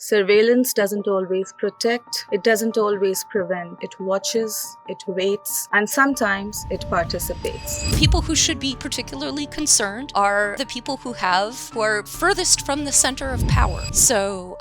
Surveillance doesn't always protect, it doesn't always prevent. It watches, it waits, and sometimes it participates. People who should be particularly concerned are the people who are furthest from the center of power. So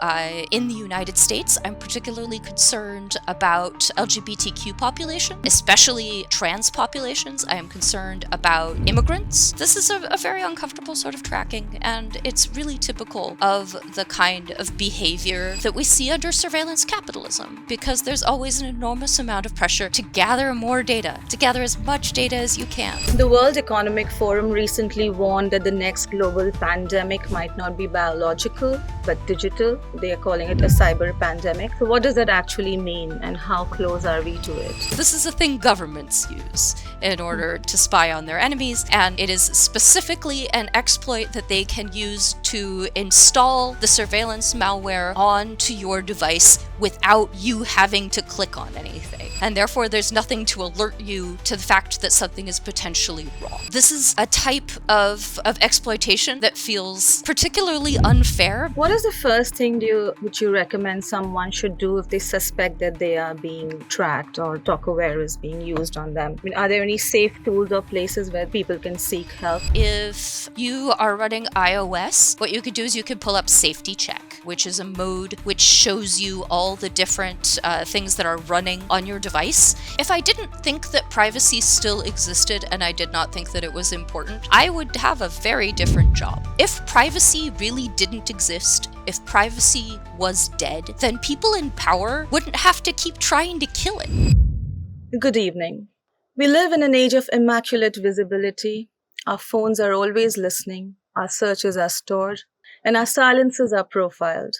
in the United States, I'm particularly concerned about LGBTQ population, especially trans populations. I am concerned about immigrants. This is a very uncomfortable sort of tracking, and it's really typical of the kind of behavior that we see under surveillance capitalism, because there's always an enormous amount of pressure to gather more data, to gather as much data as you can. The World Economic Forum recently warned that the next global pandemic might not be biological, but digital. They are calling it a cyber pandemic. So what does that actually mean, and how close are we to it? This is a thing governments use in order to spy on their enemies, and it is specifically an exploit that they can use to install the surveillance malware onto your device without you having to click on anything. And therefore, there's nothing to alert you to the fact that something is potentially wrong. This is a type of exploitation that feels particularly unfair. What is the first thing which you recommend someone should do if they suspect that they are being tracked or Stalkerware is being used on them? I mean, are there any safe tools or places where people can seek help? If you are running iOS, what you could do is you could pull up Safety Check, which is a mode which shows you all the different things that are running on your device. If I didn't think that privacy still existed and I did not think that it was important, I would have a very different job. If privacy really didn't exist, if privacy was dead, then people in power wouldn't have to keep trying to kill it. Good evening. We live in an age of immaculate visibility. Our phones are always listening, our searches are stored, and our silences are profiled.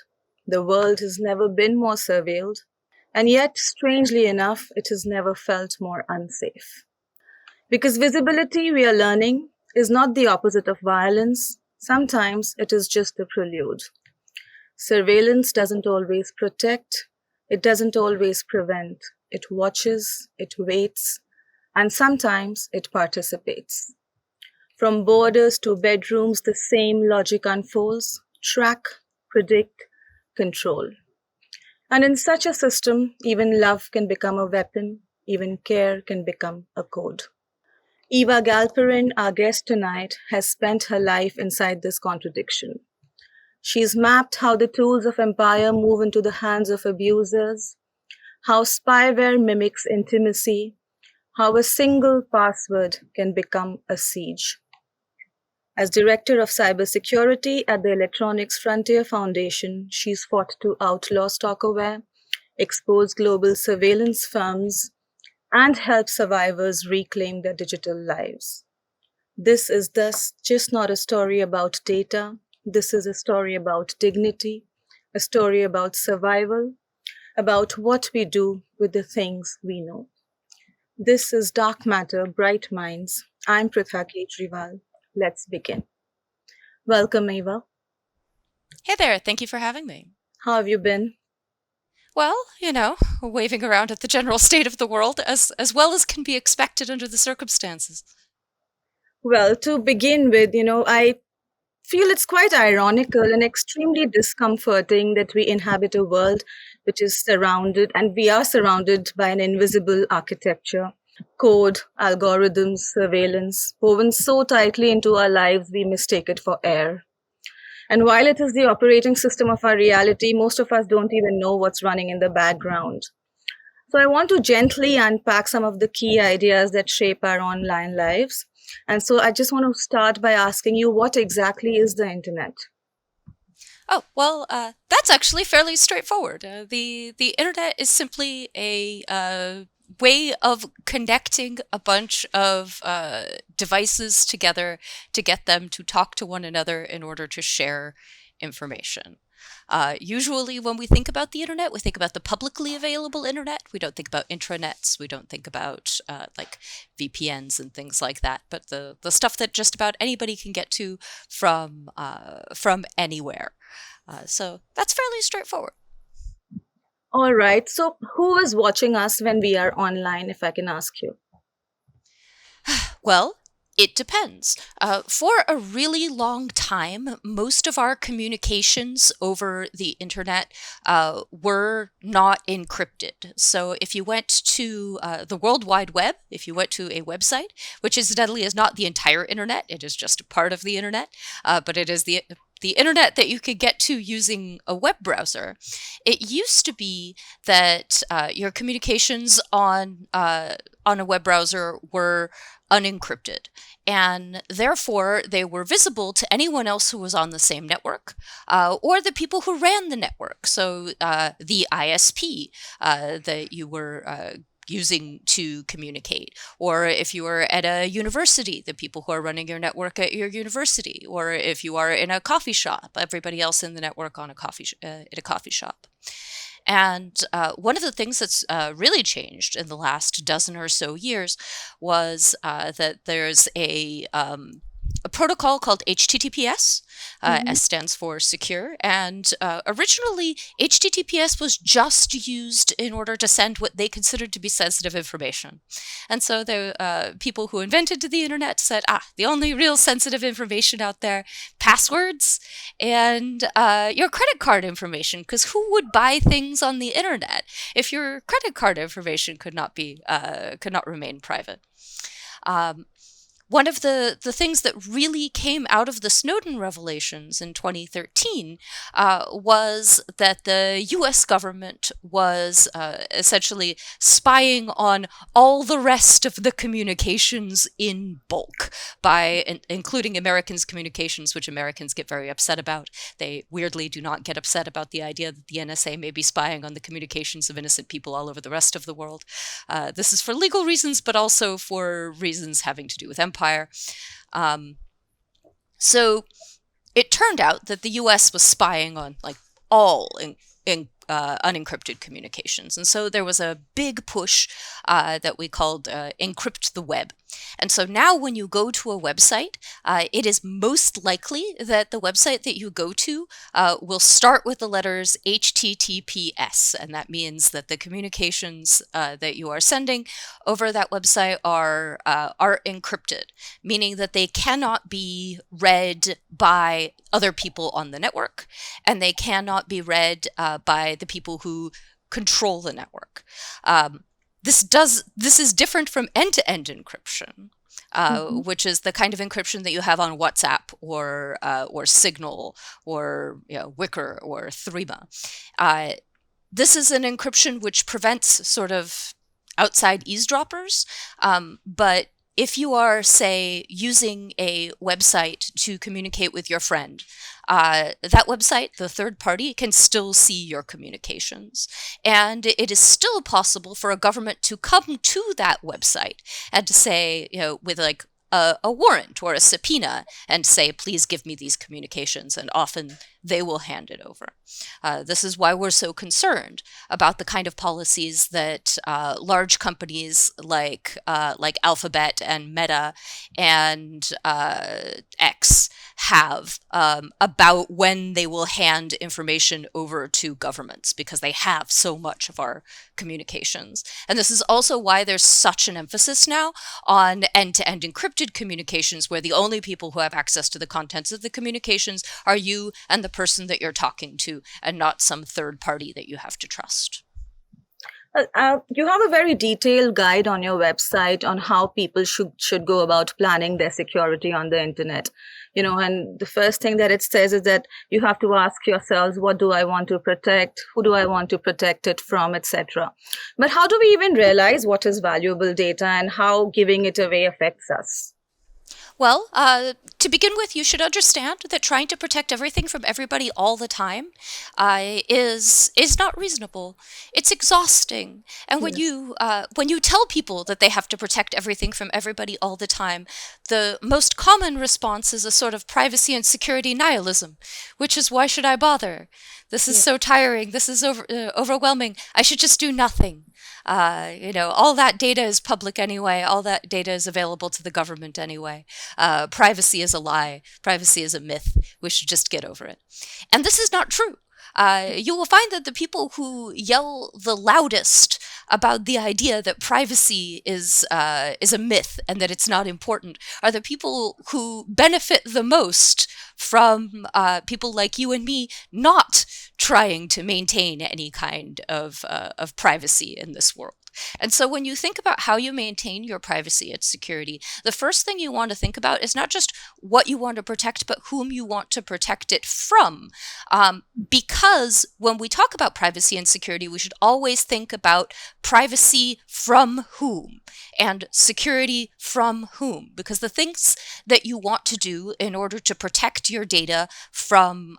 The world has never been more surveilled, and yet, strangely enough, it has never felt more unsafe. Because visibility, we are learning, is not the opposite of violence. Sometimes it is just the prelude. Surveillance doesn't always protect, it doesn't always prevent. It watches, it waits, and sometimes it participates. From borders to bedrooms, the same logic unfolds: track, predict, control. And in such a system, even love can become a weapon, even care can become a code. Eva Galperin, our guest tonight, has spent her life inside this contradiction. She's mapped how the tools of empire move into the hands of abusers, how spyware mimics intimacy, how a single password can become a siege. As Director of Cybersecurity at the Electronics Frontier Foundation, she's fought to outlaw Stalkerware, expose global surveillance firms, and help survivors reclaim their digital lives. This is thus just not a story about data. This is a story about dignity, a story about survival, about what we do with the things we know. This is Dark Matter, Bright Minds. I'm Pritha Kejriwal. Let's begin. Welcome, Eva. Hey there, thank you for having me. How have you been? Well, waving around at the general state of the world as well as can be expected under the circumstances. Well, to begin with, I feel it's quite ironical and extremely discomforting that we inhabit a world which is surrounded, and we are surrounded by an invisible architecture, code, algorithms, surveillance, woven so tightly into our lives we mistake it for air. And while it is the operating system of our reality, most of us don't even know what's running in the background. So I want to gently unpack some of the key ideas that shape our online lives. And so I just want to start by asking you, what exactly is the internet? Oh, well, that's actually fairly straightforward. The internet is simply a way of connecting a bunch of devices together to get them to talk to one another in order to share information. Usually when we think about the internet, we think about the publicly available internet. We don't think about intranets. We don't think about like VPNs and things like that. But the stuff that just about anybody can get to from anywhere. So that's fairly straightforward. All right. So who is watching us when we are online, if I can ask you? Well, It depends. For a really long time, most of our communications over the internet were not encrypted. So if you went to the World Wide Web, if you went to a website, which incidentally is not the entire internet, it is just a part of the internet, but it is the internet that you could get to using a web browser. It used to be that your communications on a web browser were unencrypted, and therefore they were visible to anyone else who was on the same network, or the people who ran the network. So the ISP that you were using to communicate, or if you are at a university, the people who are running your network at your university, or if you are in a coffee shop, everybody else in the network on at a coffee shop. And one of the things that's really changed in the last dozen or so years was that there's a protocol called HTTPS. S stands for secure. And originally, HTTPS was just used in order to send what they considered to be sensitive information. And so the people who invented the internet said, the only real sensitive information out there, passwords and your credit card information, because who would buy things on the internet if your credit card information could not remain private? One of the things that really came out of the Snowden revelations in 2013 was that the US government was essentially spying on all the rest of the communications in bulk, by including Americans' communications, which Americans get very upset about. They weirdly do not get upset about the idea that the NSA may be spying on the communications of innocent people all over the rest of the world. This is for legal reasons, but also for reasons having to do with empire. So it turned out that the US was spying on all unencrypted communications. And so there was a big push that we called Encrypt the Web. And so now when you go to a website, it is most likely that the website that you go to will start with the letters HTTPS. And that means that the communications that you are sending over that website are encrypted, meaning that they cannot be read by other people on the network, and they cannot be read by the people who control the network. This is different from end-to-end encryption, which is the kind of encryption that you have on WhatsApp or Signal or Wickr or Threema. This is an encryption which prevents sort of outside eavesdroppers, but if you are, say, using a website to communicate with your friend, that website, the third party, can still see your communications. And it is still possible for a government to come to that website and to say, with a warrant or a subpoena and say, please give me these communications. And often they will hand it over. This is why we're so concerned about the kind of policies that large companies like Alphabet and Meta and X have about when they will hand information over to governments, because they have so much of our communications. And this is also why there's such an emphasis now on end-to-end encrypted communications, where the only people who have access to the contents of the communications are you and the person that you're talking to, and not some third party that you have to trust. You have a very detailed guide on your website on how people should go about planning their security on the internet. And the first thing that it says is that you have to ask yourselves, what do I want to protect? Who do I want to protect it from, etc. But how do we even realize what is valuable data and how giving it away affects us? Well, to begin with, you should understand that trying to protect everything from everybody all the time is not reasonable. It's exhausting. And when you tell people that they have to protect everything from everybody all the time, the most common response is a sort of privacy and security nihilism, which is, why should I bother? This is so tiring. This is overwhelming. I should just do nothing. All that data is public anyway. All that data is available to the government anyway. Privacy is a lie. Privacy is a myth. We should just get over it. And this is not true. You will find that the people who yell the loudest about the idea that privacy is a myth and that it's not important are the people who benefit the most from people like you and me not trying to maintain any kind of privacy in this world. And so when you think about how you maintain your privacy and security, the first thing you want to think about is not just what you want to protect, but whom you want to protect it from. Because when we talk about privacy and security, we should always think about privacy from whom and security from whom. Because the things that you want to do in order to protect your data from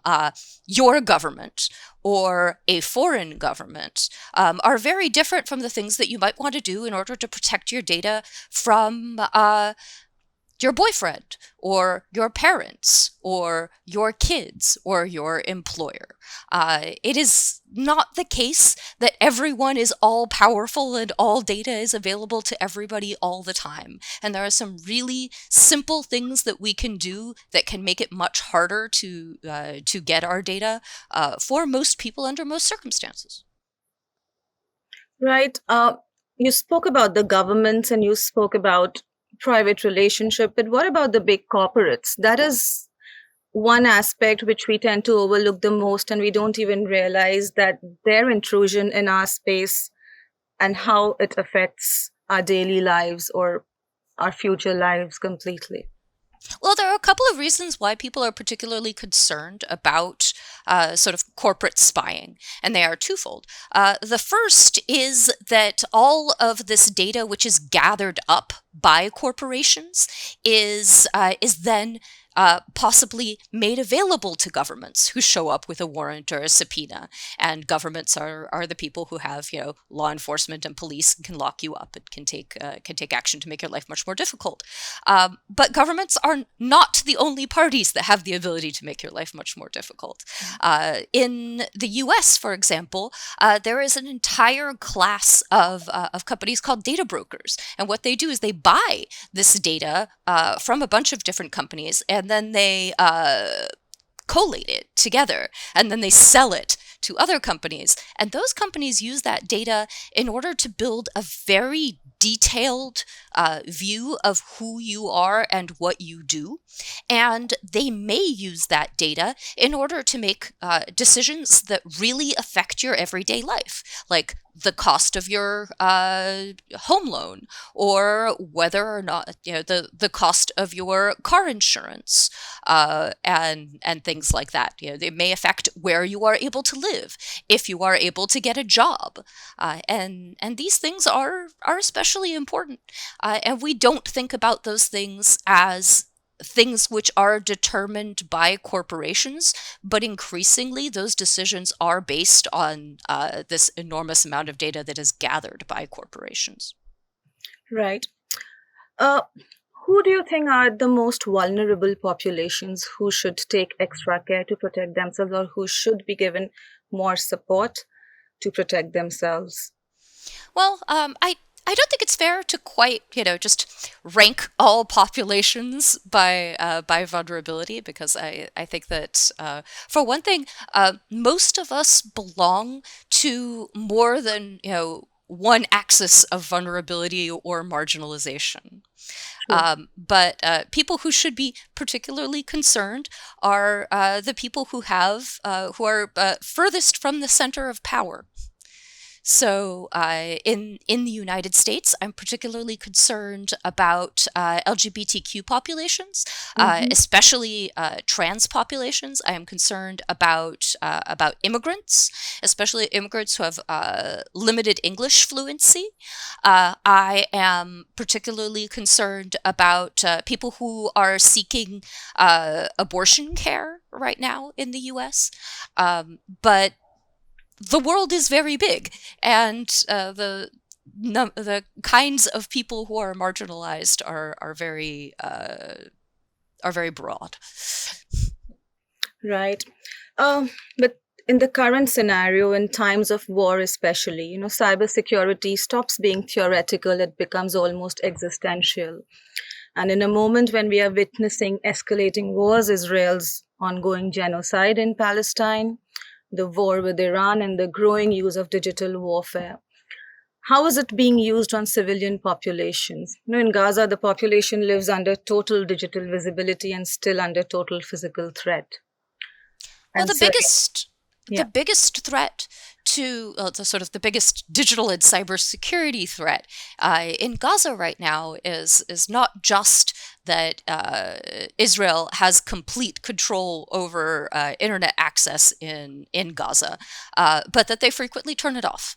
your government or a foreign government are very different from the things that you might want to do in order to protect your data from your boyfriend or your parents or your kids or your employer. It is not the case that everyone is all powerful and all data is available to everybody all the time. And there are some really simple things that we can do that can make it much harder to get our data for most people under most circumstances. Right. You spoke about the governments and you spoke about private relationship, but what about the big corporates? That is one aspect which we tend to overlook the most, and we don't even realize that their intrusion in our space and how it affects our daily lives or our future lives completely. Well, there are a couple of reasons why people are particularly concerned about sort of corporate spying, and they are twofold. The first is that all of this data, which is gathered up by corporations, is then possibly made available to governments who show up with a warrant or a subpoena. And governments are the people who have, law enforcement and police and can lock you up and can take action to make your life much more difficult. But governments are not the only parties that have the ability to make your life much more difficult. In the U.S., for example, there is an entire class of companies called data brokers, and what they do is they buy this data from a bunch of different companies, and then they collate it together, and then they sell it to other companies. And those companies use that data in order to build a very detailed view of who you are and what you do. And they may use that data in order to make decisions that really affect your everyday life, like the cost of your home loan, or whether or not the cost of your car insurance, and things like that. They may affect where you are able to live, if you are able to get a job, and these things are especially important. And we don't think about those things as things which are determined by corporations, but increasingly those decisions are based on this enormous amount of data that is gathered by corporations. Right. Who do you think are the most vulnerable populations who should take extra care to protect themselves, or who should be given more support to protect themselves? Well, I don't think it's fair to quite, just rank all populations by vulnerability, because I think that, for one thing, most of us belong to more than, one axis of vulnerability or marginalization. But people who should be particularly concerned are the people who are furthest from the center of power. So in the United States, I'm particularly concerned about LGBTQ populations, especially trans populations. I am concerned about immigrants, especially immigrants who have limited English fluency. I am particularly concerned about people who are seeking abortion care right now in the U.S. But the world is very big, and the kinds of people who are marginalized are very broad. Right. But in the current scenario, in times of war especially, cybersecurity stops being theoretical, it becomes almost existential. And in a moment when we are witnessing escalating wars, Israel's ongoing genocide in Palestine, the war with Iran, and the growing use of digital warfare, How is it being used on civilian populations? In Gaza, the population lives under total digital visibility and still under total physical threat. Well, And so, the yeah, biggest threat to the sort of the biggest digital and cybersecurity threat in Gaza right now is not just that Israel has complete control over internet access in Gaza, but that they frequently turn it off.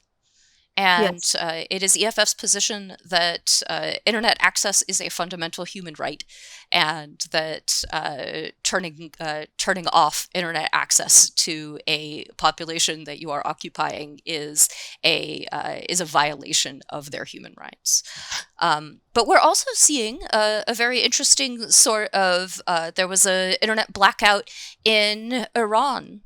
And yes. it is EFF's position that internet access is a fundamental human right, and that turning off internet access to a population that you are occupying is a violation of their human rights. But we're also seeing a very interesting sort of there was an internet blackout in Iran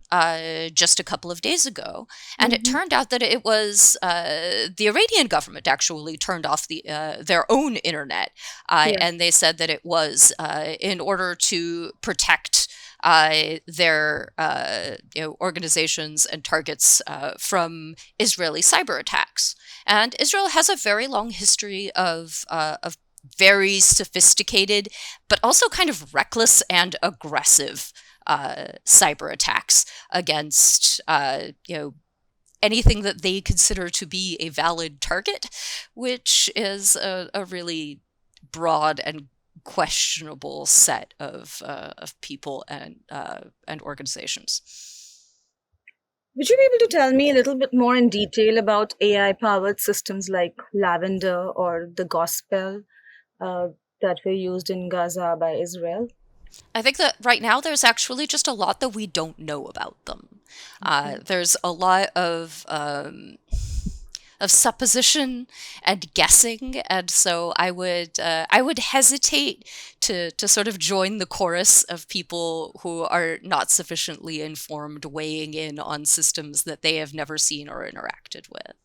just a couple of days ago, and it Hmm. turned out that it was the Iranian government actually turned off their own internet, Yeah. and they said that it was in order to protect their organizations and targets from Israeli cyber attacks. And Israel has a very long history of very sophisticated, but also kind of reckless and aggressive cyber attacks against anything that they consider to be a valid target, which is a really broad and questionable set of people and organizations. Would you be able to tell me a little bit more in detail about AI powered systems like Lavender or the Gospel uh, that were used in Gaza by Israel? I think that right now there's actually just a lot that we don't know about them. Okay. There's a lot of supposition and guessing, and so I would hesitate to sort of join the chorus of people who are not sufficiently informed, weighing in on systems that they have never seen or interacted with.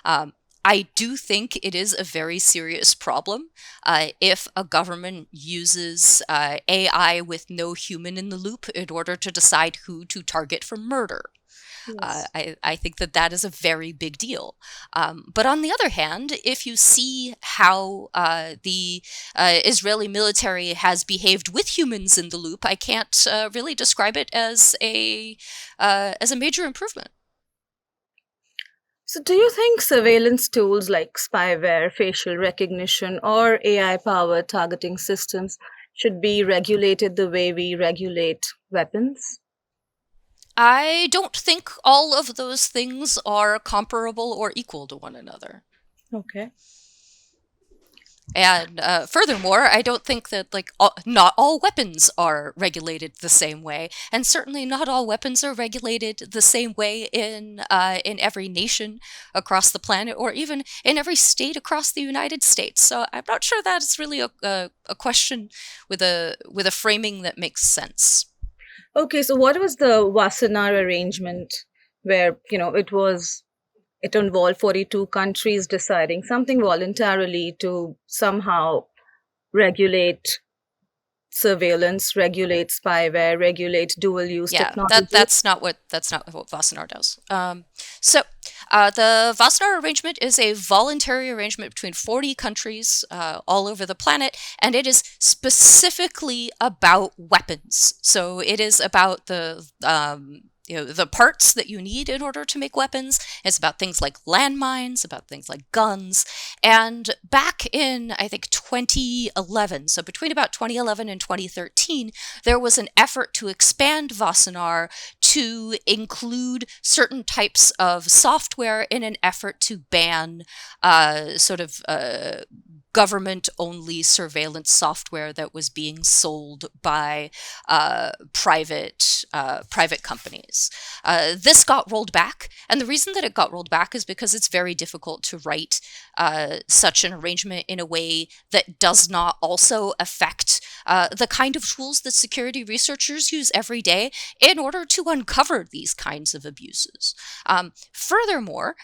Um, I do think it is a very serious problem if a government uses AI with no human in the loop in order to decide who to target for murder. Yes. I think that that is a very big deal. But on the other hand, if you see how the Israeli military has behaved with humans in the loop, I can't really describe it as a major improvement. So, do you think surveillance tools like spyware, facial recognition, or AI powered targeting systems should be regulated the way we regulate weapons? I don't think all of those things are comparable or equal to one another. Okay. And furthermore, I don't think that not all weapons are regulated the same way, and certainly not all weapons are regulated the same way in every nation across the planet, or even in every state across the United States. So I'm not sure that is really a question with a framing that makes sense. Okay, so what was the Wassenaar arrangement where, it involved 42 countries deciding something voluntarily to somehow regulate surveillance, regulate spyware, regulate dual use Yeah, technology? that's not what Wassenaar does. The Wassenaar arrangement is a voluntary arrangement between 40 countries all over the planet, and it is specifically about weapons. So it is about the parts that you need in order to make weapons. It's about things like landmines, about things like guns. And back in, I think, 2011, so between about 2011 and 2013, there was an effort to expand Wassenaar to include certain types of software in an effort to ban government only surveillance software that was being sold by private companies. This got rolled back, and the reason that it got rolled back is because it's very difficult to write such an arrangement in a way that does not also affect the kind of tools that security researchers use every day in order to uncover these kinds of abuses. Furthermore,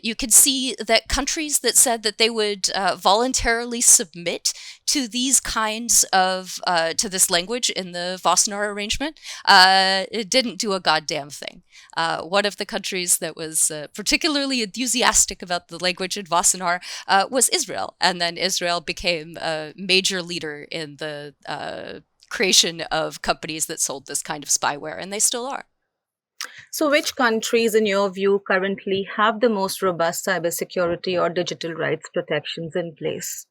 you can see that countries that said that they would voluntarily voluntarily submit to these kinds of to this language in the Wassenaar Arrangement, it didn't do a goddamn thing. One of the countries that was particularly enthusiastic about the language in Wassenaar was Israel, and then Israel became a major leader in the creation of companies that sold this kind of spyware, and they still are. So, which countries, in your view, currently have the most robust cybersecurity or digital rights protections in place?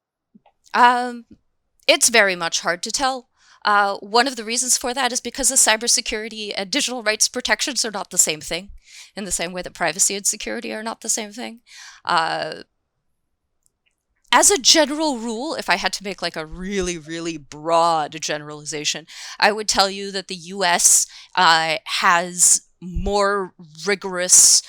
It's very much hard to tell. One of the reasons for that is because the cybersecurity and digital rights protections are not the same thing, in the same way that privacy and security are not the same thing. As a general rule, if I had to make like a really, really broad generalization, I would tell you that the US has more rigorous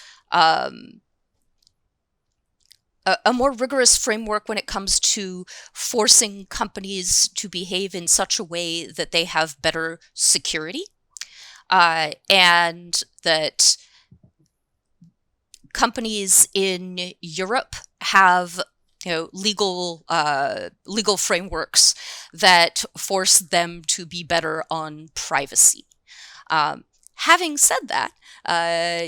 a more rigorous framework when it comes to forcing companies to behave in such a way that they have better security, and that companies in Europe have legal frameworks that force them to be better on privacy. Having said that,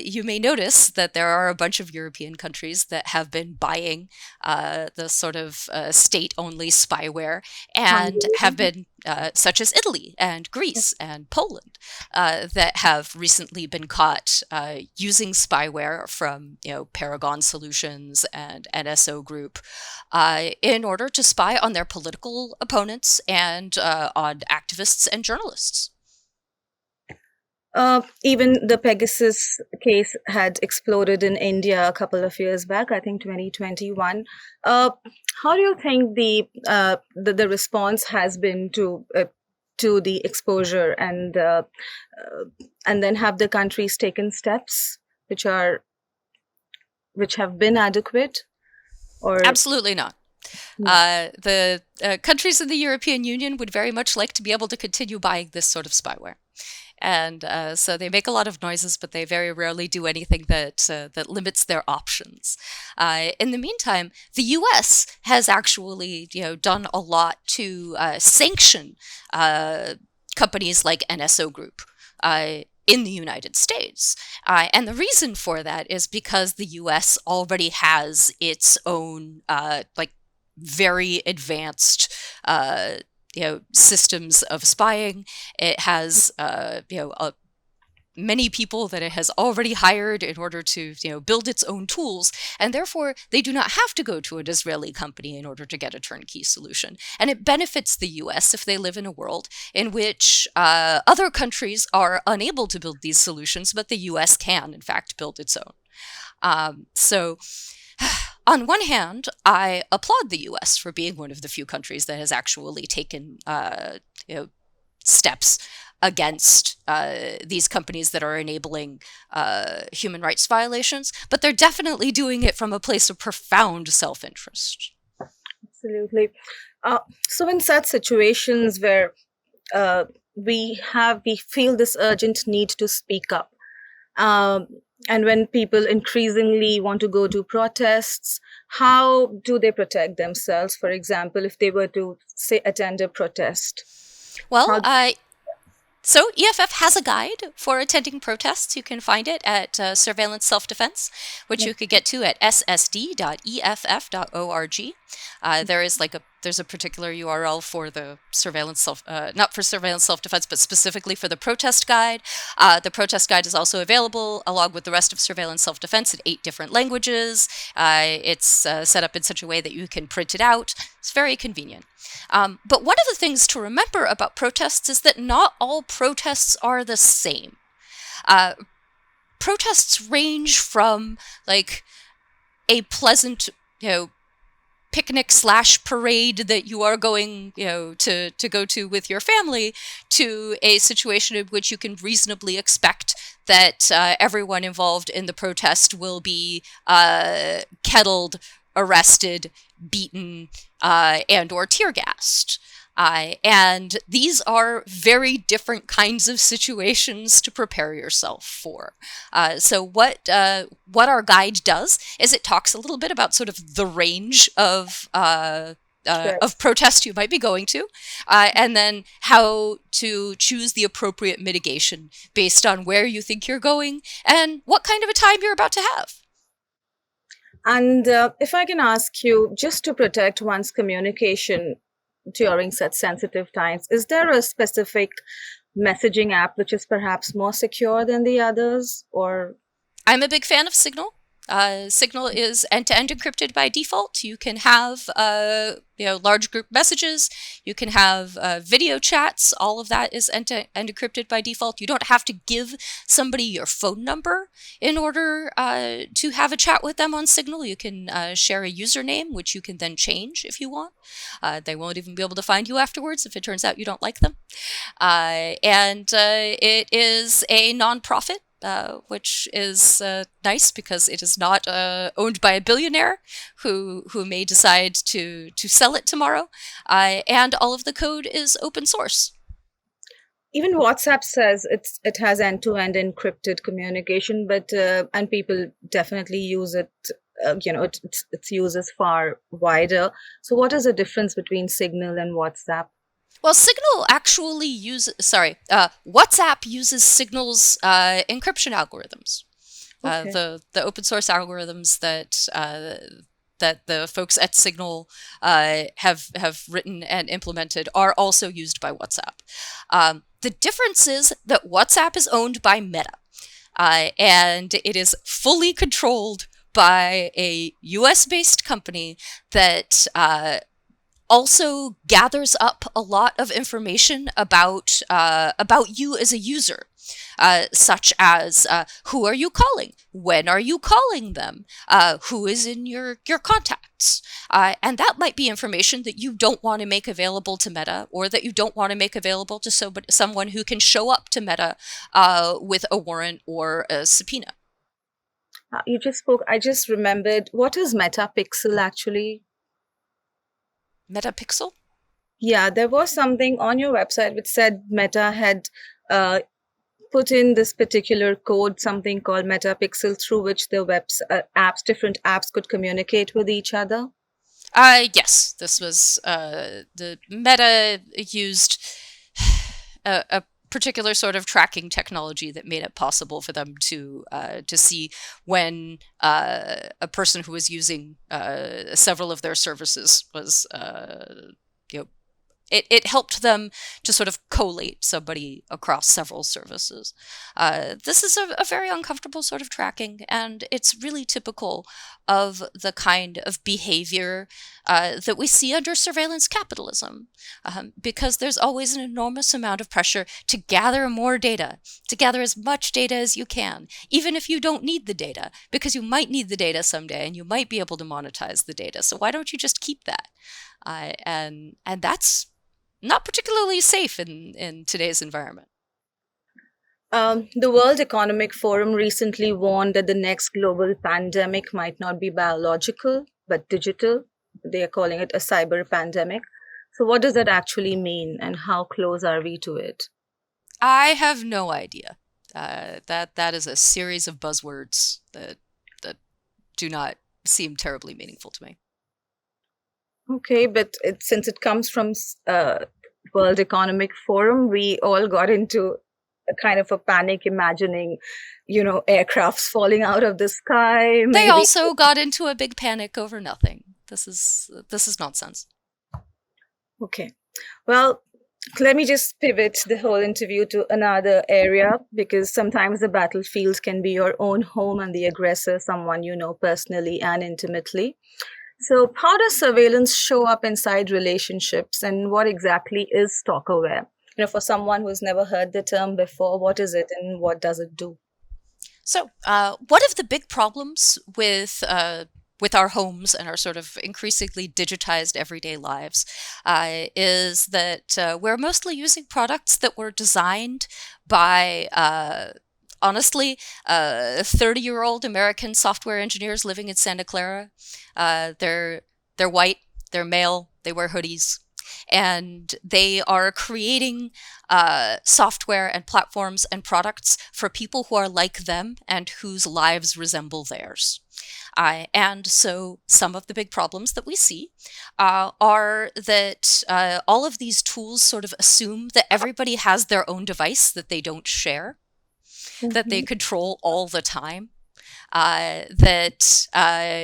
you may notice that there are a bunch of European countries that have been buying the sort of state-only spyware, and have been, such as Italy and Greece and Poland, that have recently been caught using spyware from Paragon Solutions and NSO Group in order to spy on their political opponents and on activists and journalists. Even the Pegasus case had exploded in India a couple of years back, I think 2021. How do you think the response has been to the exposure, and then have the countries taken steps which have been adequate? Or Absolutely not. The countries in the European Union would very much like to be able to continue buying this sort of spyware. And so they make a lot of noises, but they very rarely do anything that limits their options. In the meantime, the U.S. has actually done a lot to sanction companies like NSO Group in the United States. And the reason for that is because the U.S. already has its own very advanced systems of spying. It has many people that it has already hired in order to build its own tools, and therefore they do not have to go to an Israeli company in order to get a turnkey solution. And it benefits the US if they live in a world in which other countries are unable to build these solutions, but the US can in fact build its own. So on one hand, I applaud the U.S. for being one of the few countries that has actually taken steps against these companies that are enabling human rights violations, but they're definitely doing it from a place of profound self-interest. Absolutely. So in such situations where we feel this urgent need to speak up, and when people increasingly want to go to protests, how do they protect themselves? For example, if they were to, say, attend a protest. Well, so EFF has a guide for attending protests. You can find it at Surveillance Self-Defense, which you could get to at ssd.eff.org. There's a particular URL for the not for surveillance self-defense, but specifically for the protest guide. The protest guide is also available along with the rest of surveillance self-defense in 8 different languages. It's set up in such a way that you can print it out. It's very convenient. But one of the things to remember about protests is that not all protests are the same. Protests range from like a pleasant, picnic/parade that you are going, to go to with your family, to a situation in which you can reasonably expect that everyone involved in the protest will be kettled, arrested, beaten, and or tear gassed. And these are very different kinds of situations to prepare yourself for. So what our guide does is it talks a little bit about sort of the range of Correct. protest you might be going to, and then how to choose the appropriate mitigation based on where you think you're going and what kind of a time you're about to have. And if I can ask you, just to protect one's communication during such sensitive times, is there a specific messaging app which is perhaps more secure than the others? Or I'm a big fan of Signal. Signal is end-to-end encrypted by default. You can have large group messages. You can have video chats. All of that is end-to-end encrypted by default. You don't have to give somebody your phone number in order to have a chat with them on Signal. You can share a username, which you can then change if you want. They won't even be able to find you afterwards if it turns out you don't like them. And it is a nonprofit. Which is nice because it is not owned by a billionaire who may decide to sell it tomorrow, and all of the code is open source. even WhatsApp says it has end-to-end encrypted communication, but and people definitely use it. Its use is far wider. So, what is the difference between Signal and WhatsApp? Well, Signal actually uses, WhatsApp uses Signal's encryption algorithms. Okay. The open source algorithms that the folks at Signal have written and implemented are also used by WhatsApp. The difference is that WhatsApp is owned by Meta, and it is fully controlled by a US-based company that also gathers up a lot of information about you as a user, such as who are you calling, when are you calling them, who is in your contacts, and that might be information that you don't want to make available to Meta, or that you don't want to make available to someone who can show up to Meta with a warrant or a subpoena. You just spoke. I just remembered. What is Metapixel actually? Metapixel? Yeah, there was something on your website which said Meta had put in this particular code, something called Metapixel, through which the different apps could communicate with each other. Yes, this was the Meta used a particular sort of tracking technology that made it possible for them to see when a person who was using several of their services was it helped them to sort of collate somebody across several services. This is a very uncomfortable sort of tracking, and it's really typical of the kind of behavior that we see under surveillance capitalism, because there's always an enormous amount of pressure to gather more data, to gather as much data as you can, even if you don't need the data, because you might need the data someday and you might be able to monetize the data. So why don't you just keep that? And that's not particularly safe in today's environment. The World Economic Forum recently warned that the next global pandemic might not be biological, but digital. They are calling it a cyber pandemic. So, what does that actually mean, and how close are we to it? I have no idea. That is a series of buzzwords that do not seem terribly meaningful to me. Okay, but since it comes from World Economic Forum, we all got into a kind of a panic, imagining, aircrafts falling out of the sky. They also got into a big panic over nothing. This is nonsense. Okay, well, let me just pivot the whole interview to another area, because sometimes the battlefield can be your own home and the aggressor someone you know personally and intimately. So, how does surveillance show up inside relationships, and what exactly is stalkerware? For someone who's never heard the term before, what is it and what does it do? So, one of the big problems with our homes and our sort of increasingly digitized everyday lives is that we're mostly using products that were designed by honestly, 30-year-old American software engineers living in Santa Clara. They're white, they're male, they wear hoodies. and they are creating software and platforms and products for people who are like them and whose lives resemble theirs. And so some of the big problems that we see are that all of these tools sort of assume that everybody has their own device that they don't share, that they Mhm. control all the time. That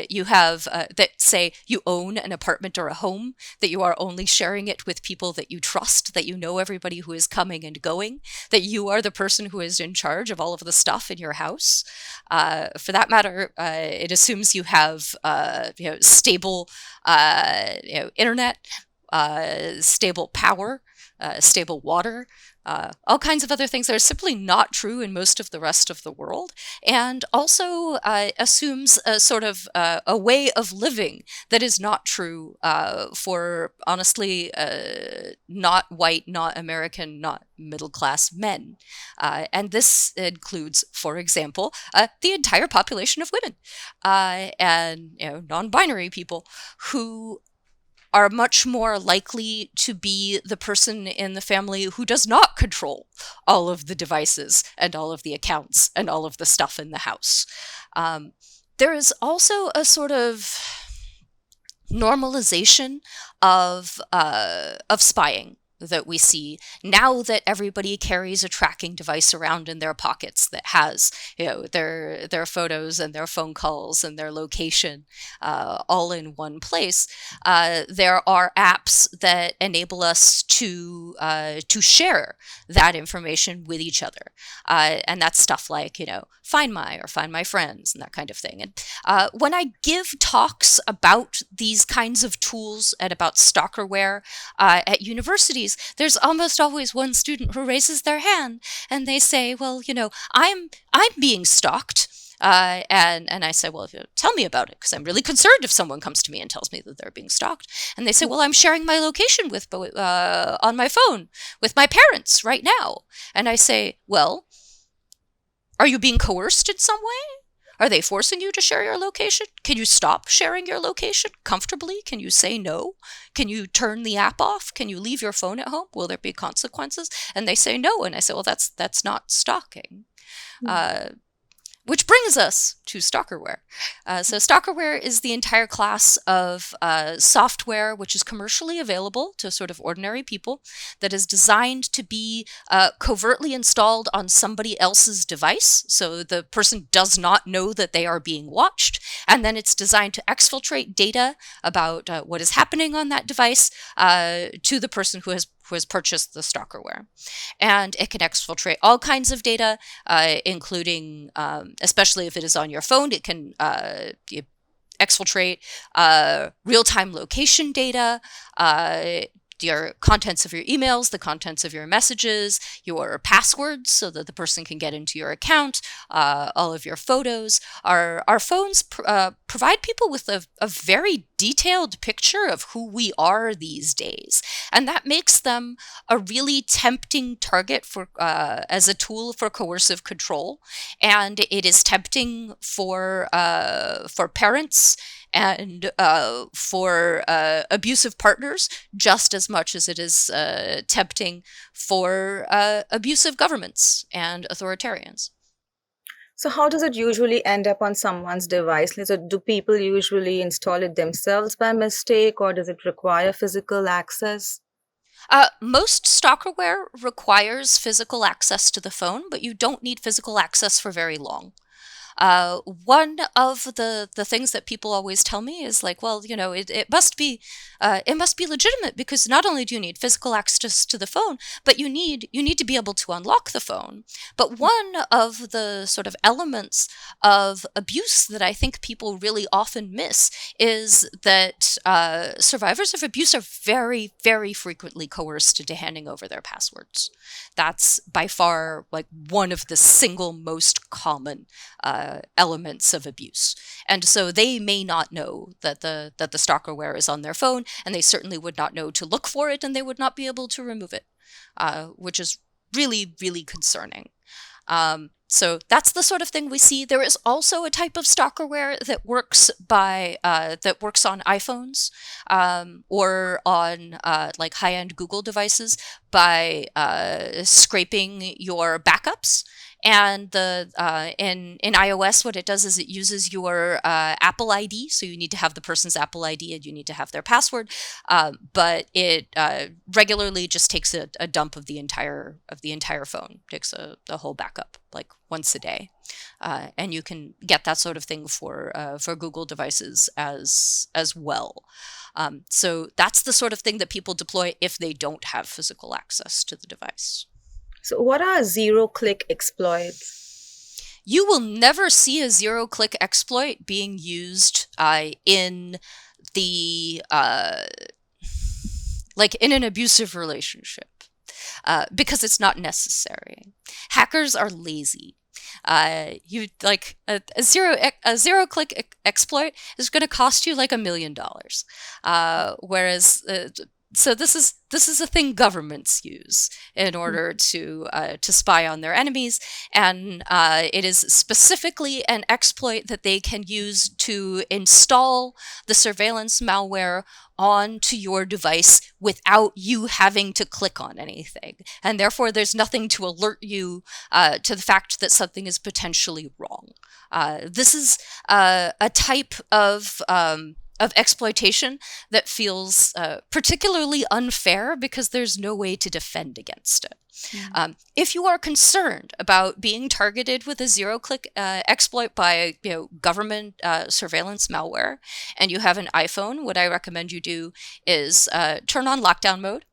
you have, that say you own an apartment or a home, that you are only sharing it with people that you trust, that you know everybody who is coming and going, that you are the person who is in charge of all of the stuff in your house. For that matter, it assumes you have stable internet, stable power, stable water, all kinds of other things that are simply not true in most of the rest of the world, and also assumes a sort of a way of living that is not true for, honestly, not white, not American, not middle class men. And this includes, for example, the entire population of women and non-binary people who are much more likely to be the person in the family who does not control all of the devices and all of the accounts and all of the stuff in the house. There is also a sort of normalization of spying that we see now that everybody carries a tracking device around in their pockets that has their photos and their phone calls and their location all in one place. There are apps that enable us to share that information with each other, and that's stuff like Find My or Find My Friends and that kind of thing. And when I give talks about these kinds of tools and about stalkerware at universities, there's almost always one student who raises their hand and they say, well, I'm being stalked. And I say, well, tell me about it, because I'm really concerned if someone comes to me and tells me that they're being stalked. And they say, well, I'm sharing my location on my phone with my parents right now. And I say, well, are you being coerced in some way? Are they forcing you to share your location? Can you stop sharing your location comfortably? Can you say no? Can you turn the app off? Can you leave your phone at home? Will there be consequences? And they say no. And I say, well, that's not stalking. Which brings us to Stalkerware. So Stalkerware is the entire class of software which is commercially available to sort of ordinary people, that is designed to be covertly installed on somebody else's device, so the person does not know that they are being watched, and then it's designed to exfiltrate data about what is happening on that device to the person who has purchased the Stalkerware. And it can exfiltrate all kinds of data, including, especially if it is on your phone, it can exfiltrate real-time location data, your contents of your emails, the contents of your messages, your passwords so that the person can get into your account, all of your photos. Our phones provide people with a very detailed picture of who we are these days. And that makes them a really tempting target for as a tool for coercive control. And it is tempting for parents and for abusive partners, just as much as it is tempting for abusive governments and authoritarians. So, how does it usually end up on someone's device? So, do people usually install it themselves by mistake, or does it require physical access? Most stalkerware requires physical access to the phone, but you don't need physical access for very long. One of the things that people always tell me is like, well, it must be legitimate, because not only do you need physical access to the phone, but you need to be able to unlock the phone. But one of the sort of elements of abuse that I think people really often miss is that survivors of abuse are very, very frequently coerced into handing over their passwords. That's by far like one of the single most common elements of abuse. And so they may not know that the stalkerware is on their phone, and they certainly would not know to look for it, and they would not be able to remove it, which is really, really concerning. So that's the sort of thing we see. There is also a type of stalkerware that works on iPhones, or on like high-end Google devices by scraping your backups. And in iOS, what it does is it uses your Apple ID. So you need to have the person's Apple ID and you need to have their password. But it regularly just takes a dump of the entire phone, takes a whole backup like once a day, and you can get that sort of thing for Google devices as well. So that's the sort of thing that people deploy if they don't have physical access to the device. So, what are zero-click exploits? You will never see a zero-click exploit being used in the like in an abusive relationship, because it's not necessary. Hackers are lazy. You like a zero click exploit is going to cost you like $1 million, whereas so this is a thing governments use in order to spy on their enemies, and it is specifically an exploit that they can use to install the surveillance malware onto your device without you having to click on anything, and therefore there's nothing to alert you to the fact that something is potentially wrong. This is a type of exploitation that feels particularly unfair because there's no way to defend against it. If you are concerned about being targeted with a zero-click exploit by government surveillance malware, and you have an iPhone, what I recommend you do is turn on lockdown mode.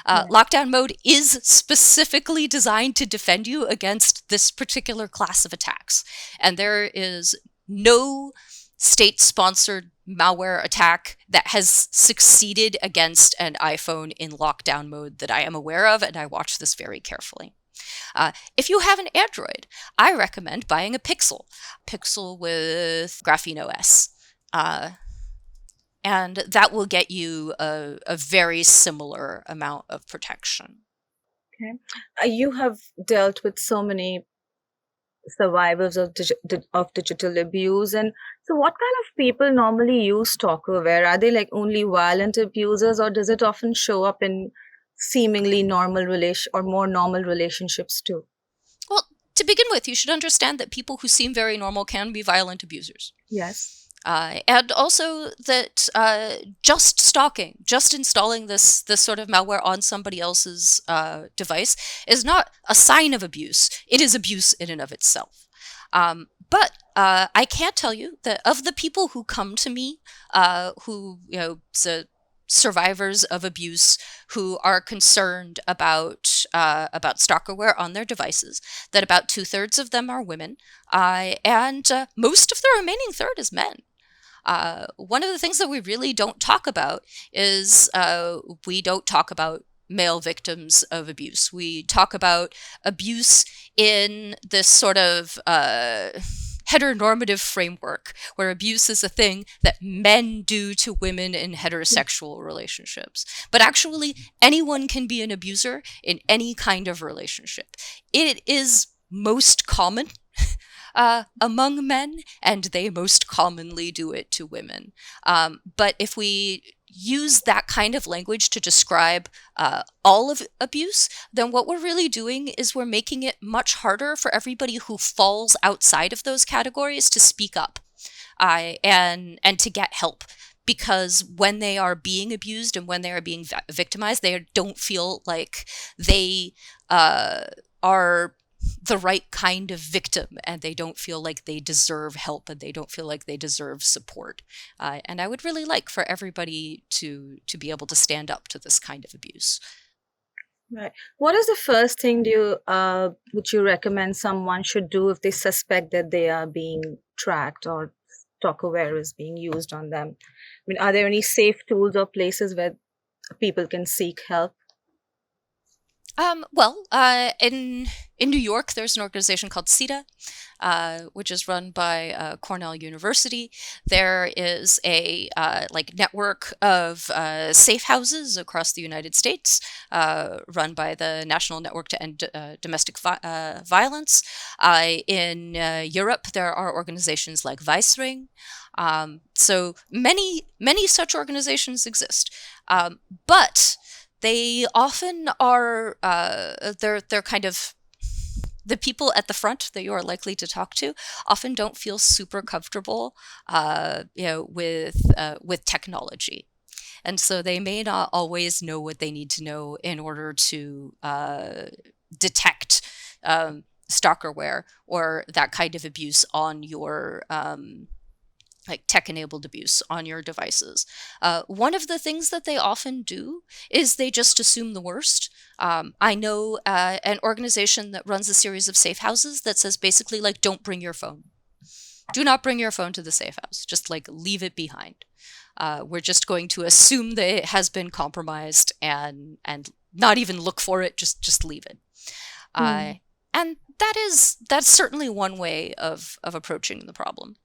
Lockdown mode is specifically designed to defend you against this particular class of attacks, and there is no state-sponsored malware attack that has succeeded against an iPhone in lockdown mode that I am aware of, and I watch this very carefully. If you have an Android, I recommend buying a Pixel with Graphene OS. And that will get you a very similar amount of protection. Okay. You have dealt with so many survivors of digital abuse, and so what kind of people normally use stalkerware? Are they like only violent abusers, or does it often show up in seemingly normal or more normal relationships too? Well, to begin with, you should understand that people who seem very normal can be violent abusers. Yes. And also that just stalking, just installing this sort of malware on somebody else's device is not a sign of abuse. It is abuse in and of itself. But I can tell you that of the people who come to me, who survivors of abuse who are concerned about stalkerware on their devices, that about 2/3 of them are women, and most of the remaining third is men. One of the things that we really don't talk about is we don't talk about male victims of abuse. We talk about abuse in this sort of heteronormative framework where abuse is a thing that men do to women in heterosexual relationships. But actually, anyone can be an abuser in any kind of relationship. It is most common among men, and they most commonly do it to women. But if we use that kind of language to describe all of abuse, then what we're really doing is we're making it much harder for everybody who falls outside of those categories to speak up and to get help. Because when they are being abused and when they are being victimized, they don't feel like they are the right kind of victim, and they don't feel like they deserve help, and they don't feel like they deserve support. And I would really like for everybody to be able to stand up to this kind of abuse. Right. What is the first thing would you recommend someone should do if they suspect that they are being tracked or stalkerware is being used on them? I mean, are there any safe tools or places where people can seek help? In New York, there's an organization called CETA, which is run by Cornell University. There is a like network of safe houses across the United States, run by the National Network to End Domestic Violence. In Europe, there are organizations like Weisring. So many such organizations exist, but they often are they're kind of the people at the front that you are likely to talk to often don't feel super comfortable with technology, and so they may not always know what they need to know in order to detect stalkerware or that kind of abuse on your like tech-enabled abuse on your devices. One of the things that they often do is they just assume the worst. I know an organization that runs a series of safe houses that says basically like, don't bring your phone. Do not bring your phone to the safe house. Just like leave it behind. We're just going to assume that it has been compromised and not even look for it. Just leave it. Hmm. And that's certainly one way of approaching the problem.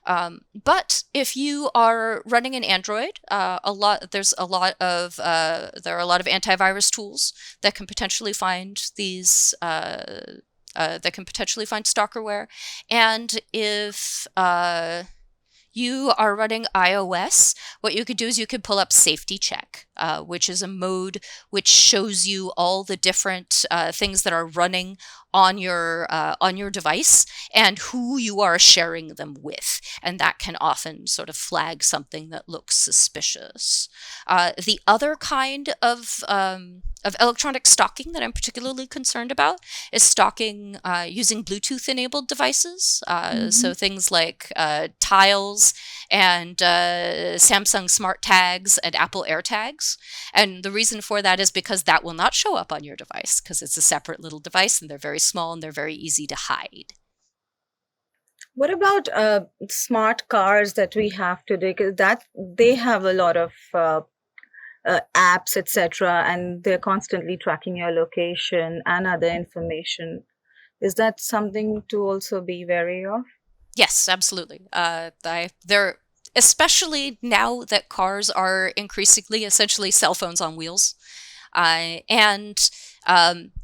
But if you are running an Android, there's a lot of there are a lot of antivirus tools that can potentially find these that can potentially find stalkerware. And if you are running iOS, what you could do is you could pull up Safety Check, which is a mode which shows you all the different things that are running on your device and who you are sharing them with, and that can often sort of flag something that looks suspicious. The other kind of electronic stalking that I'm particularly concerned about is stalking using Bluetooth-enabled devices. So Mhm. things like Tiles and Samsung Smart Tags and Apple AirTags. And the reason for that is because that will not show up on your device because it's a separate little device and they're very small and they're very easy to hide. What about smart cars that we have today? 'Cause that they have a lot of apps, etc., and they're constantly tracking your location and other information. Is that something to also be wary of? Yes, absolutely. They're especially now that cars are increasingly essentially cell phones on wheels. And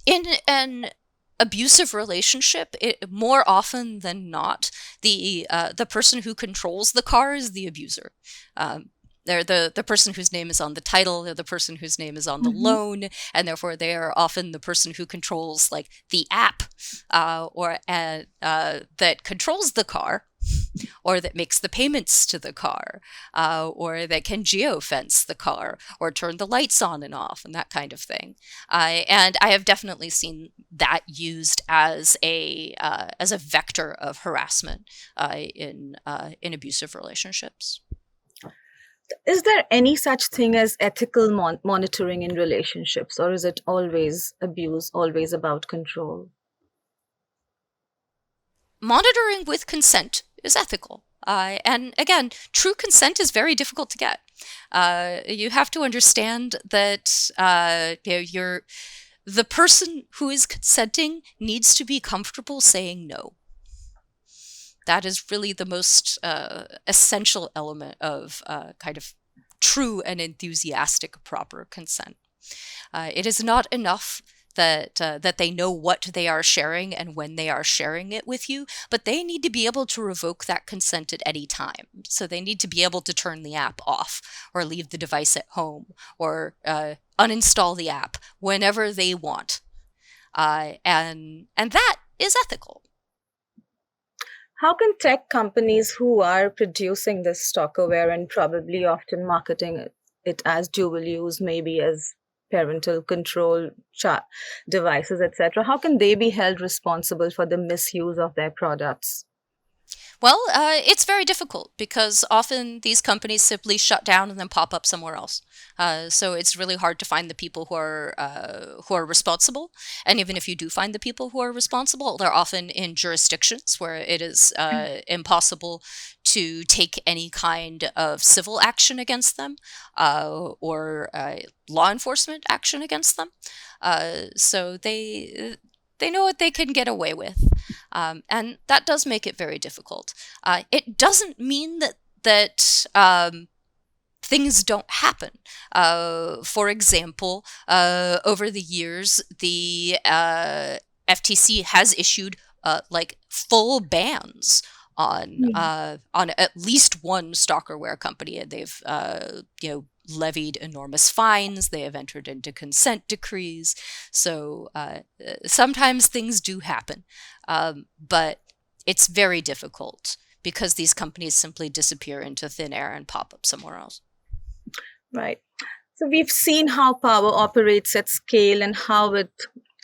in an abusive relationship, more often than not, the person who controls the car is the abuser. Um, they're the person whose name is on the title, they're the person whose name is on the Hmm. loan, and therefore they are often the person who controls like the app or that controls the car or that makes the payments to the car, or that can geofence the car, or turn the lights on and off, and that kind of thing. And I have definitely seen that used as a vector of harassment in abusive relationships. Is there any such thing as ethical monitoring in relationships, or is it always abuse, always about control? Monitoring with consent is ethical. And again, true consent is very difficult to get. You have to understand that the person who is consenting needs to be comfortable saying no. That is really the most essential element of kind of true and enthusiastic proper consent. It is not enough that they know what they are sharing and when they are sharing it with you, but they need to be able to revoke that consent at any time. So they need to be able to turn the app off, or leave the device at home, or uninstall the app whenever they want, and that is ethical. How can tech companies who are producing this stalkerware and probably often marketing it as dual use, maybe as parental control devices, etc., how can they be held responsible for the misuse of their products? Well, it's very difficult because often these companies simply shut down and then pop up somewhere else. So it's really hard to find the people who are responsible. And even if you do find the people who are responsible, they're often in jurisdictions where it is impossible to take any kind of civil action against them or law enforcement action against them. So they know what they can get away with. And that does make it very difficult. It doesn't mean that things don't happen. For example, over the years, the FTC has issued like full bans on at least one stalkerware company, and they've levied enormous fines. They have entered into consent decrees. So sometimes things do happen, but it's very difficult because these companies simply disappear into thin air and pop up somewhere else. Right. So we've seen how power operates at scale and how it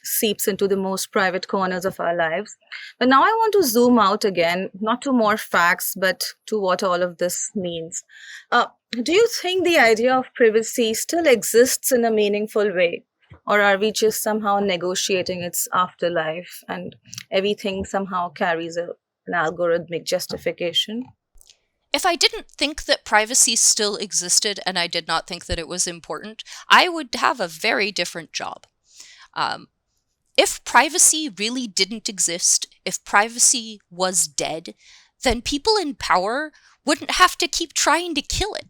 seeps into the most private corners of our lives. But now I want to zoom out again, not to more facts, but to what all of this means. Do you think the idea of privacy still exists in a meaningful way? Or are we just somehow negotiating its afterlife and everything somehow carries an algorithmic justification? If I didn't think that privacy still existed and I did not think that it was important, I would have a very different job. If privacy really didn't exist, if privacy was dead, then people in power wouldn't have to keep trying to kill it.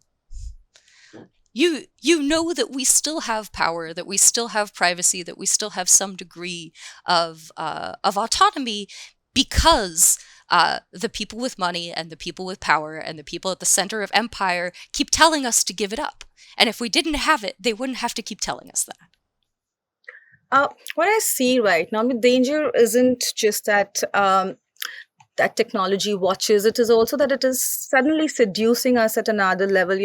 You know that we still have power, that we still have privacy, that we still have some degree of autonomy because the people with money and the people with power and the people at the center of empire keep telling us to give it up. And if we didn't have it, they wouldn't have to keep telling us that. What I see right now, the danger isn't just that that technology watches. It is also that it is suddenly seducing us at another level.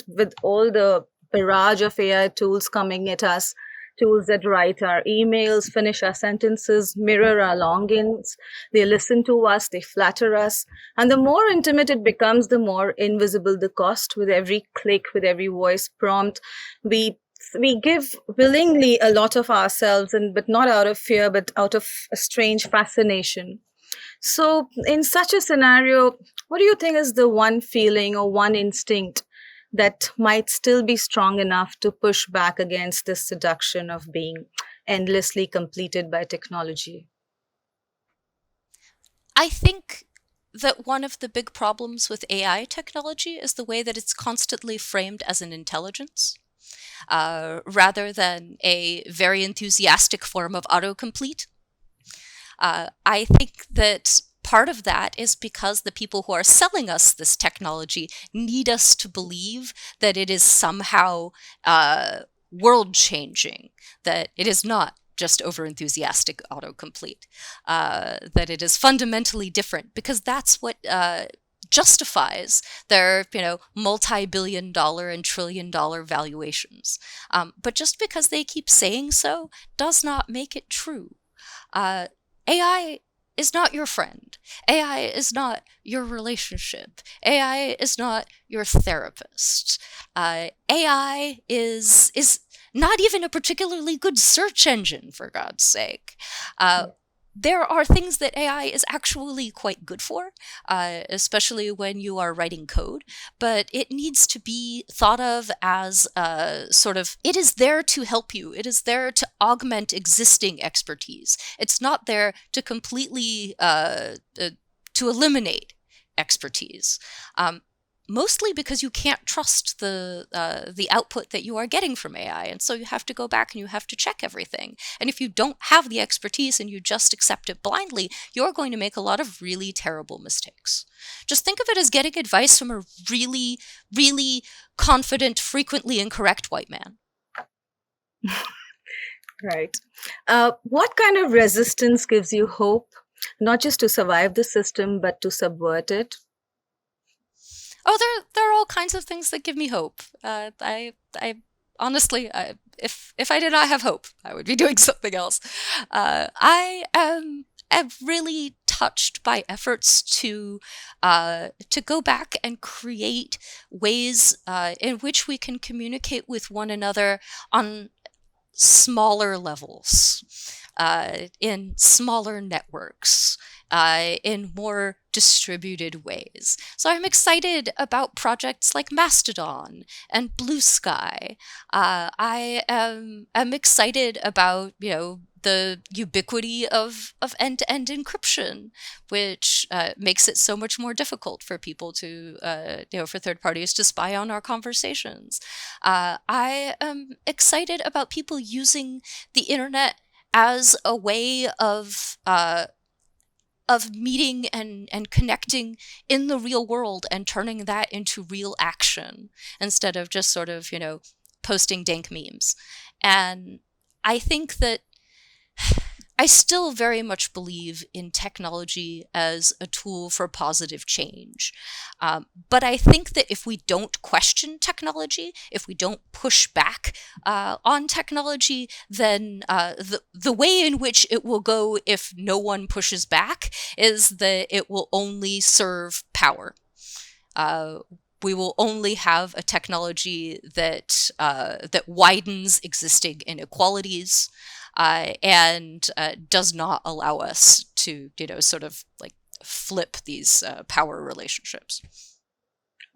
With all the barrage of AI tools coming at us, tools that write our emails, finish our sentences, mirror our longings. They listen to us, they flatter us. And the more intimate it becomes, the more invisible the cost. With every click, with every voice prompt, we give willingly a lot of ourselves, but not out of fear, but out of a strange fascination. So, in such a scenario, what do you think is the one feeling or one instinct that might still be strong enough to push back against this seduction of being endlessly completed by technology? I think that one of the big problems with AI technology is the way that it's constantly framed as an intelligence. Rather than a very enthusiastic form of autocomplete. I think that part of that is because the people who are selling us this technology need us to believe that it is somehow world-changing, that it is not just over-enthusiastic autocomplete, that it is fundamentally different, because that's what justifies their, multi-billion-dollar and trillion-dollar valuations. But just because they keep saying so does not make it true. AI is not your friend. AI is not your relationship. AI is not your therapist. AI is not even a particularly good search engine, for God's sake. There are things that AI is actually quite good for, especially when you are writing code, but it needs to be thought of as it is there to help you. It is there to augment existing expertise. It's not there to completely, to eliminate expertise. Mostly because you can't trust the output that you are getting from AI, and so you have to go back and you have to check everything. And if you don't have the expertise and you just accept it blindly, you're going to make a lot of really terrible mistakes. Just think of it as getting advice from a really, really confident, frequently incorrect white man. Right. What kind of resistance gives you hope, not just to survive the system, but to subvert it? Oh, there are all kinds of things that give me hope. I honestly, if I did not have hope, I would be doing something else. I am really touched by efforts to go back and create ways in which we can communicate with one another on smaller levels, in smaller networks, in more distributed ways. So I'm excited about projects like Mastodon and Blue Sky. I am excited about, the ubiquity of end-to-end encryption, which makes it so much more difficult for people to, for third parties to spy on our conversations. I am excited about people using the internet as a way of meeting and connecting in the real world and turning that into real action instead of just sort of, posting dank memes. And I think that I still very much believe in technology as a tool for positive change. But I think that if we don't question technology, if we don't push back on technology, then the way in which it will go if no one pushes back is that it will only serve power. We will only have a technology that widens existing inequalities, and does not allow us to, sort of like flip these power relationships.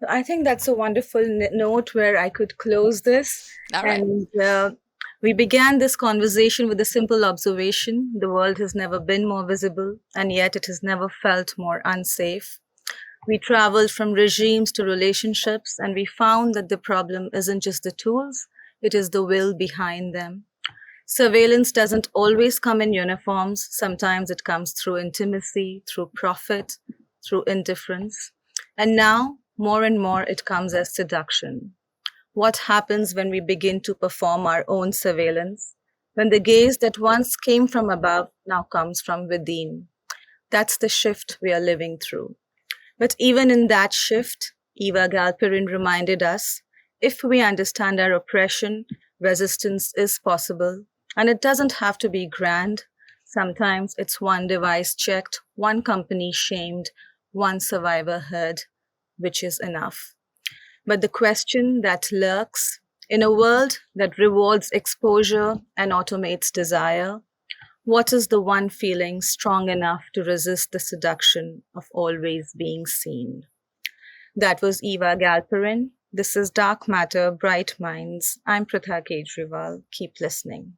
I think that's a wonderful note where I could close this. All right. And we began this conversation with a simple observation. The world has never been more visible, and yet it has never felt more unsafe. We traveled from regimes to relationships, and we found that the problem isn't just the tools, it is the will behind them. Surveillance doesn't always come in uniforms. Sometimes it comes through intimacy, through profit, through indifference. And now, more and more, it comes as seduction. What happens when we begin to perform our own surveillance? When the gaze that once came from above now comes from within. That's the shift we are living through. But even in that shift, Eva Galperin reminded us, if we understand our oppression, resistance is possible. And it doesn't have to be grand. Sometimes it's one device checked, one company shamed, one survivor heard, which is enough. But the question that lurks, in a world that rewards exposure and automates desire, what is the one feeling strong enough to resist the seduction of always being seen? That was Eva Galperin. This is Dark Matter, Bright Minds. I'm Pratha Kejriwal. Keep listening.